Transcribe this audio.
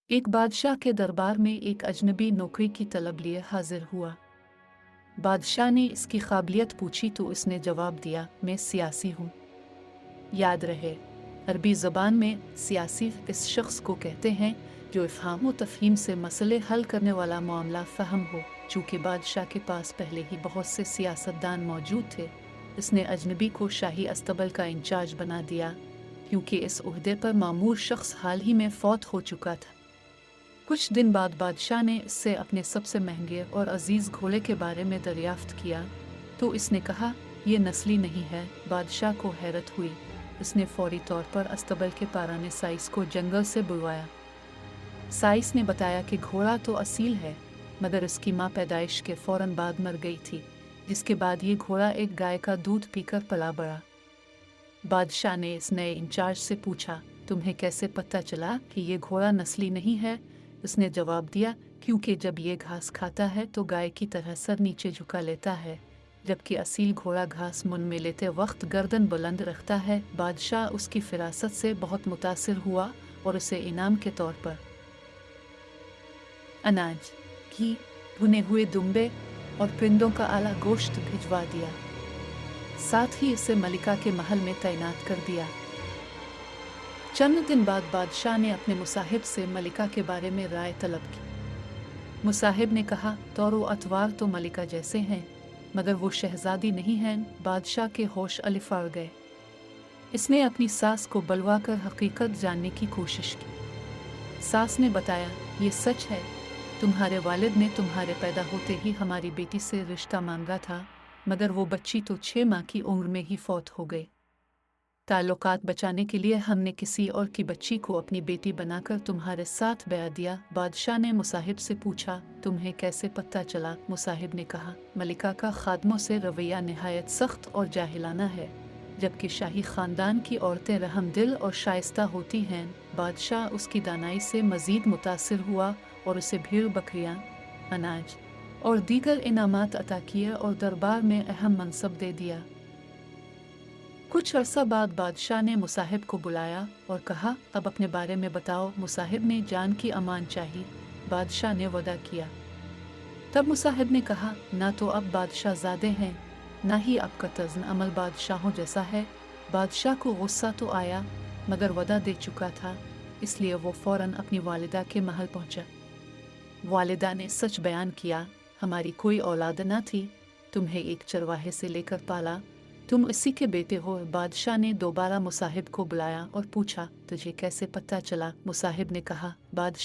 एक बादशाह के दरबार में एक अजनबी नौकरी की तलब लिए हाजिर हुआ। बादशाह ने इसकी काबिलियत पूछी तो इसने जवाब दिया, मैं सियासी हूँ। याद रहे, अरबी ज़बान में सियासी इस शख्स को कहते हैं जो इफ़हाम व तफ़हीम से मसले हल करने वाला मामला फ़हम हो। चूँकि बादशाह के पास पहले ही बहुत से सियासतदान मौजूद थे, इसने अजनबी को शाही अस्तबल का इंचार्ज बना दिया, क्योंकि इस ओहदे पर मामूर शख्स हाल ही में फौत हो चुका था। कुछ दिन बाद बादशाह ने इससे अपने सबसे महंगे और अजीज घोड़े के बारे में दरियाफ्त किया, तो इसने कहा, यह नस्ली नहीं है। बादशाह को हैरत हुई। इसने फौरी तौर पर अस्तबल के पाराने साइस को जंगल से बुलवाया। साइस ने बताया कि घोड़ा तो असील है, मगर इसकी माँ पैदाइश के फौरन बाद मर गई थी, जिसके बाद ये घोड़ा एक गाय का दूध पीकर पला बढ़ा। बादशाह ने इस नए इंचार्ज से पूछा, तुम्हें कैसे पता चला कि ये घोड़ा नस्ली नहीं है? उसने जवाब दिया, क्योंकि जब ये घास खाता है तो गाय की तरह सर नीचे झुका लेता है, जबकि असील घोड़ा घास मुंह में लेते वक्त गर्दन बुलंद रखता है। बादशाह उसकी फिरासत से बहुत मुतासिर हुआ और उसे इनाम के तौर पर अनाज, घी, भुने हुए दुम्बे और परिंदों का आला गोश्त भिजवा दिया। साथ ही इसे मलिका के महल में तैनात कर दिया। चंद दिन बाद बादशाह ने अपने मुसाहिब से मलिका के बारे में राय तलब की। मुसाहिब ने कहा, तौरो अतवार तो मलिका जैसे हैं, मगर वो शहजादी नहीं हैं। बादशाह के होश अलिफाड़ गए। इसने अपनी सास को बलवा कर हकीकत जानने की कोशिश की। सास ने बताया, ये सच है, तुम्हारे वालिद ने तुम्हारे पैदा होते ही हमारी बेटी से रिश्ता मांगा था, मगर वो बच्ची तो 6 माह की उम्र में ही फौत हो गई। ताल्लुकात बचाने के लिए हमने किसी और की बच्ची को अपनी बेटी बनाकर तुम्हारे साथ ब्याह दिया। बादशाह ने मुसाहिब से पूछा, तुम्हें कैसे पता चला? मुसाहिब ने कहा, मलिका का खादमों से रवैया निहायत सख्त और जाहिलाना है, जबकि शाही खानदान की औरतें रहमदिल और शाइस्ता होती हैं। बादशाह उसकी दानाई से मजीद मुतासिर हुआ और उसे भेड़ बकरियां, अनाज और दीगर इनामात अता किए और दरबार में अहम मनसब दे दिया। कुछ अरसा बाद बादशाह ने मुसाहिब को बुलाया और कहा, अब अपने बारे में बताओ। मुसाहिब ने जान की अमान चाही। बादशाह ने वदा किया। तब मुसाहिब ने कहा, ना तो अब बादशाहज़ादे हैं, ना ही आपका तज़्न अमल बादशाहों जैसा है। बादशाह को गुस्सा तो आया, मगर वदा दे चुका था, इसलिए वो फौरन अपनी वालिदा के महल पहुंचा। वालिदा ने सच बयान किया, हमारी कोई औलाद न थी, तुम्हें एक चरवाहे से लेकर पाला, तुम इसी के बेटे हो। बादशाह ने दोबारा मुसाहिब को बुलाया और पूछा, तुझे कैसे पता चला? मुसाहिब ने कहा, बादशाह